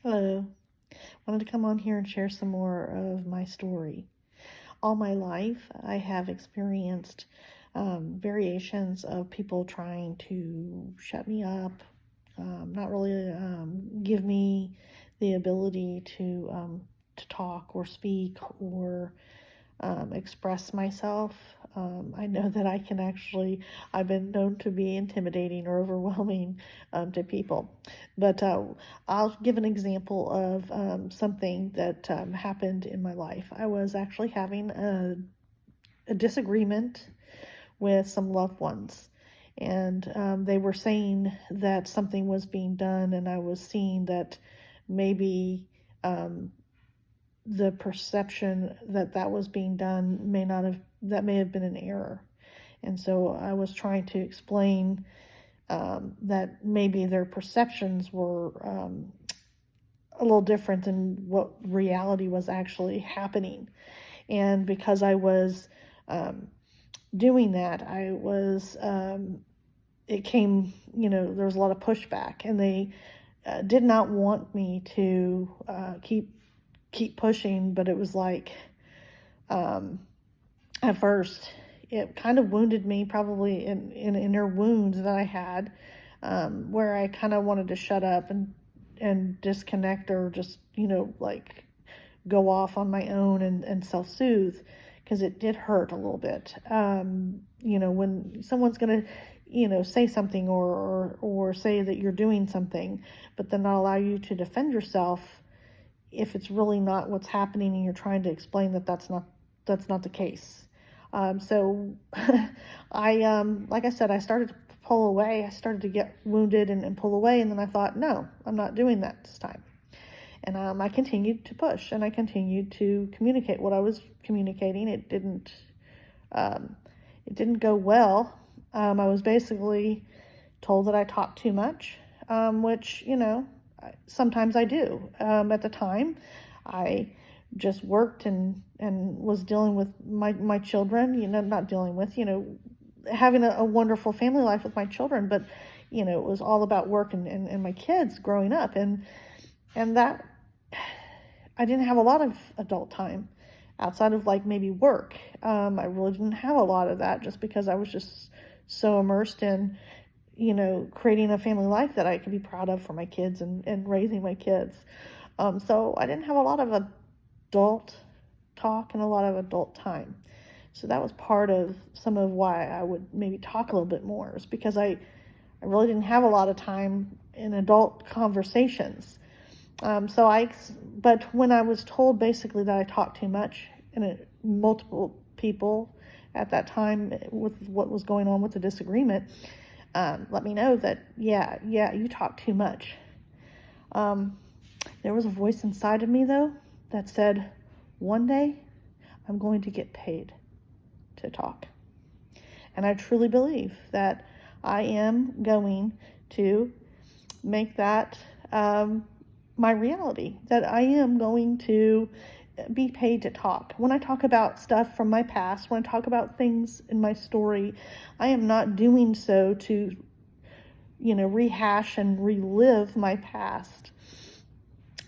Hello. Wanted to come on here and share some more of my story. All my life, I have experienced variations of people trying to shut me up, not really give me the ability to talk or speak or express myself. I know that I've been known to be intimidating or overwhelming to people. But I'll give an example of something that happened in my life. I was actually having a disagreement with some loved ones. And they were saying that something was being done, and I was seeing that maybe um, the perception that that was being done that may have been an error. And so I was trying to explain that maybe their perceptions were a little different than what reality was actually happening. And because I was um, doing that, it came, there was a lot of pushback, and they did not want me to keep pushing, but it was like, um, at first, it kind of wounded me, probably in inner wounds that I had, where I kind of wanted to shut up and disconnect, or just, like go off on my own and self soothe, because it did hurt a little bit. When someone's going to, say something, or say that you're doing something, but then not allow you to defend yourself if it's really not what's happening, and you're trying to explain that that's not the case. So like I said, I started to pull away. I started to get wounded and pull away, and then I thought, no, I'm not doing that this time. And I continued to push, and I continued to communicate what I was communicating. Um, it didn't go well. I was basically told that I talked too much, which, sometimes I do. At the time, I just worked and was dealing with my children, not dealing with, having a wonderful family life with my children, but, it was all about work and my kids growing up. And that, I didn't have a lot of adult time outside of like maybe work. I really didn't have a lot of that, just because I was just so immersed in, creating a family life that I could be proud of for my kids, and raising my kids. So I didn't have a lot of adult talk and a lot of adult time. So that was part of some of why I would maybe talk a little bit more, is because I really didn't have a lot of time in adult conversations. But when I was told basically that I talked too much, and multiple people at that time, with what was going on with the disagreement, let me know that, yeah, you talk too much. Um, there was a voice inside of me, though, that said, one day I'm going to get paid to talk. And I truly believe that I am going to make that my reality, that I am going to be paid to talk. When I talk about stuff from my past, when I talk about things in my story, I am not doing so to, rehash and relive my past.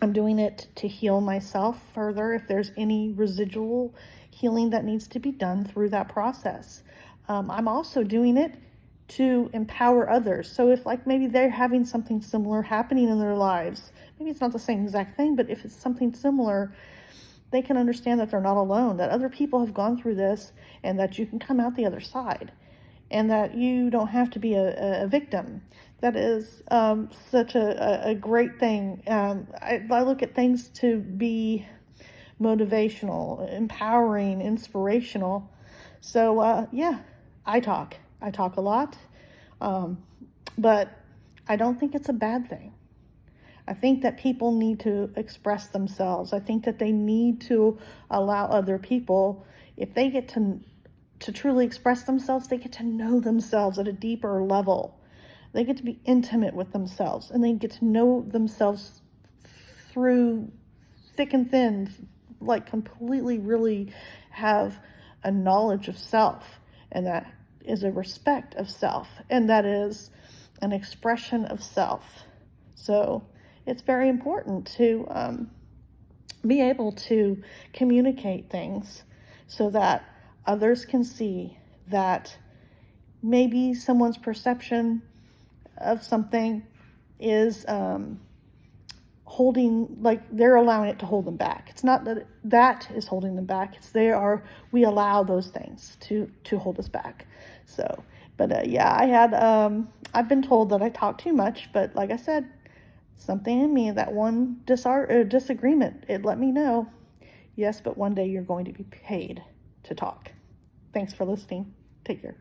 I'm doing it to heal myself further, if there's any residual healing that needs to be done through that process. I'm also doing it to empower others. So if, like, maybe they're having something similar happening in their lives, maybe it's not the same exact thing, but if it's something similar, they can understand that they're not alone, that other people have gone through this, and that you can come out the other side, and that you don't have to be a victim. That is such a great thing. I look at things to be motivational, empowering, inspirational. So, yeah, I talk. I talk a lot, um, but I don't think it's a bad thing. I think that people need to express themselves. I think that they need to allow other people, if they get to truly express themselves, they get to know themselves at a deeper level. They get to be intimate with themselves, and they get to know themselves through thick and thin, like completely really have a knowledge of self, and that is a respect of self, and that is an expression of self. So it's very important to be able to communicate things so that others can see that maybe someone's perception of something is holding, like they're allowing it to hold them back. It's not that that is holding them back. It's we allow those things to hold us back. So, but yeah, I've been told that I talk too much, but like I said, something in me, that one disagreement, it let me know, yes, but one day you're going to be paid to talk. Thanks for listening. Take care.